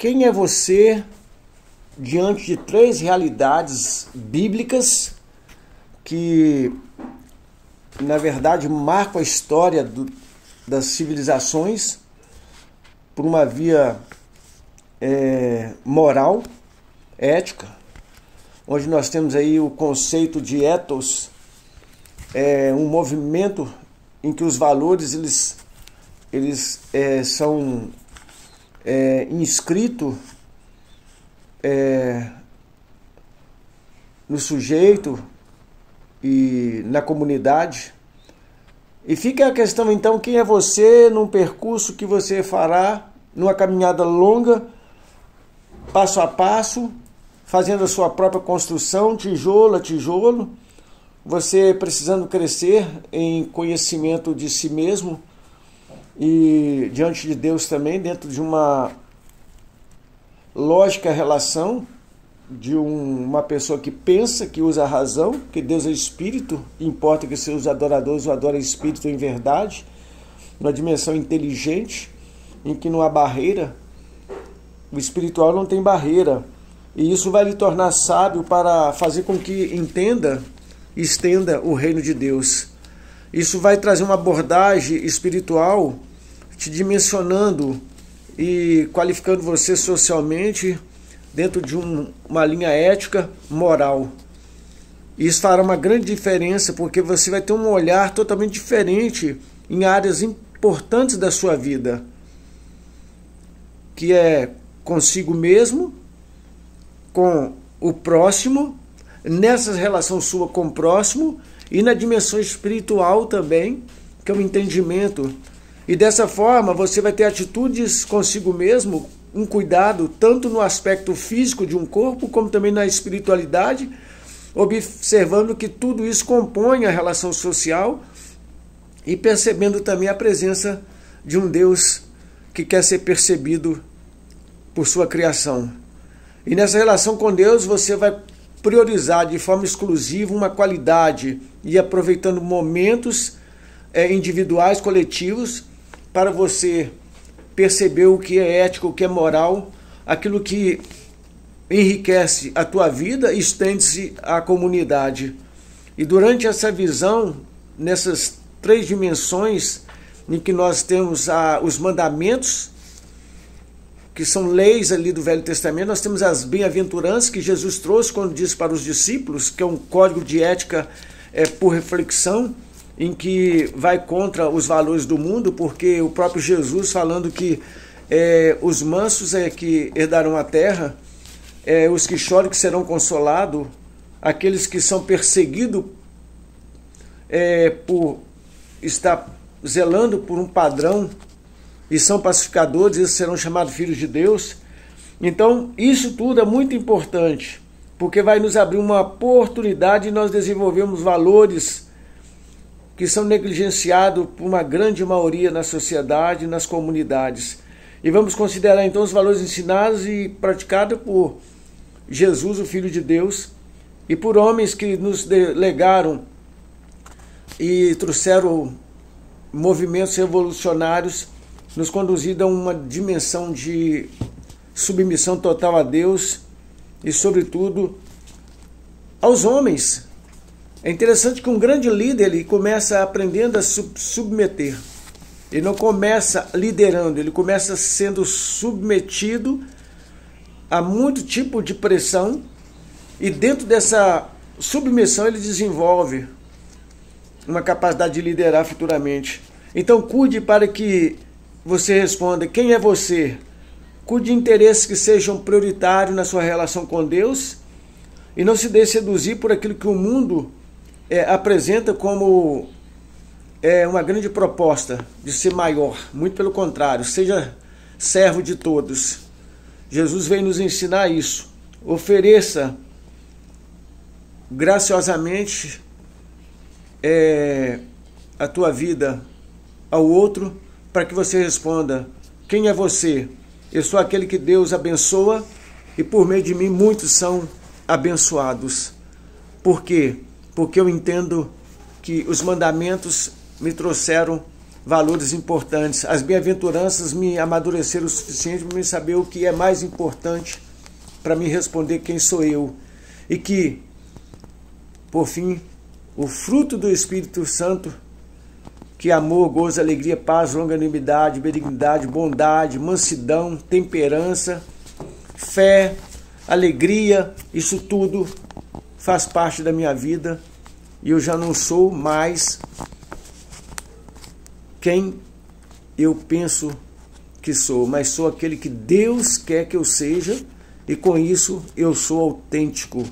Quem é você diante de três realidades bíblicas que, na verdade, marcam a história das civilizações por uma via moral, ética, onde nós temos aí o conceito de ethos, um movimento em que os valores eles são inscritos no sujeito e na comunidade. E fica a questão então, quem é você num percurso que você fará, numa caminhada longa, passo a passo, fazendo a sua própria construção, tijolo a tijolo, você precisando crescer em conhecimento de si mesmo e diante de Deus também, dentro de uma lógica relação de uma pessoa que pensa, que usa a razão, que Deus é espírito, importa que seus adoradores o adorem espírito em verdade, numa dimensão inteligente, em que não há barreira, o espiritual não tem barreira, e isso vai lhe tornar sábio para fazer com que entenda e estenda o reino de Deus. Isso vai trazer uma abordagem espiritual te dimensionando e qualificando você socialmente dentro de uma linha ética, moral. Isso fará uma grande diferença, porque você vai ter um olhar totalmente diferente em áreas importantes da sua vida, que é consigo mesmo, com o próximo, nessa relação sua com o próximo e na dimensão espiritual também, que é o entendimento. E dessa forma você vai ter atitudes consigo mesmo, um cuidado tanto no aspecto físico de um corpo, como também na espiritualidade, observando que tudo isso compõe a relação social e percebendo também a presença de um Deus que quer ser percebido por sua criação. E nessa relação com Deus você vai priorizar de forma exclusiva uma qualidade e aproveitando momentos individuais, coletivos, para você perceber o que é ético, o que é moral, aquilo que enriquece a tua vida e estende-se à comunidade. E durante essa visão, nessas três dimensões em que nós temos os mandamentos, que são leis ali do Velho Testamento, nós temos as bem-aventuranças que Jesus trouxe quando disse para os discípulos, que é um código de ética por reflexão, em que vai contra os valores do mundo, porque o próprio Jesus falando que os mansos que herdarão a terra, os que choram que serão consolados, aqueles que são perseguidos por estar zelando por um padrão e são pacificadores, eles serão chamados filhos de Deus. Então isso tudo é muito importante, porque vai nos abrir uma oportunidade de nós desenvolvermos valores que são negligenciados por uma grande maioria na sociedade e nas comunidades. E vamos considerar então os valores ensinados e praticados por Jesus, o Filho de Deus, e por homens que nos legaram e trouxeram movimentos revolucionários, nos conduzindo a uma dimensão de submissão total a Deus e, sobretudo, aos homens. É interessante que um grande líder ele começa aprendendo a submeter. Ele não começa liderando, ele começa sendo submetido a muito tipo de pressão e dentro dessa submissão ele desenvolve uma capacidade de liderar futuramente. Então cuide para que você responda quem é você. Cuide de interesses que sejam prioritários na sua relação com Deus e não se deixe seduzir por aquilo que o mundo apresenta como uma grande proposta de ser maior. Muito pelo contrário, seja servo de todos. Jesus veio nos ensinar isso. Ofereça graciosamente a tua vida ao outro, para que você responda, quem é você? Eu sou aquele que Deus abençoa e por meio de mim muitos são abençoados. Por quê? Porque eu entendo que os mandamentos me trouxeram valores importantes. As bem-aventuranças me amadureceram o suficiente para me saber o que é mais importante para me responder quem sou eu. E que, por fim, o fruto do Espírito Santo, que é amor, gozo, alegria, paz, longanimidade, benignidade, bondade, mansidão, temperança, fé, alegria, isso tudo faz parte da minha vida e eu já não sou mais quem eu penso que sou, mas sou aquele que Deus quer que eu seja e com isso eu sou autêntico,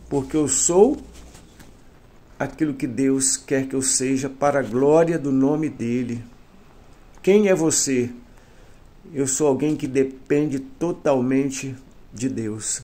porque eu sou aquilo que Deus quer que eu seja para a glória do nome dEle. Quem é você? Eu sou alguém que depende totalmente de Deus.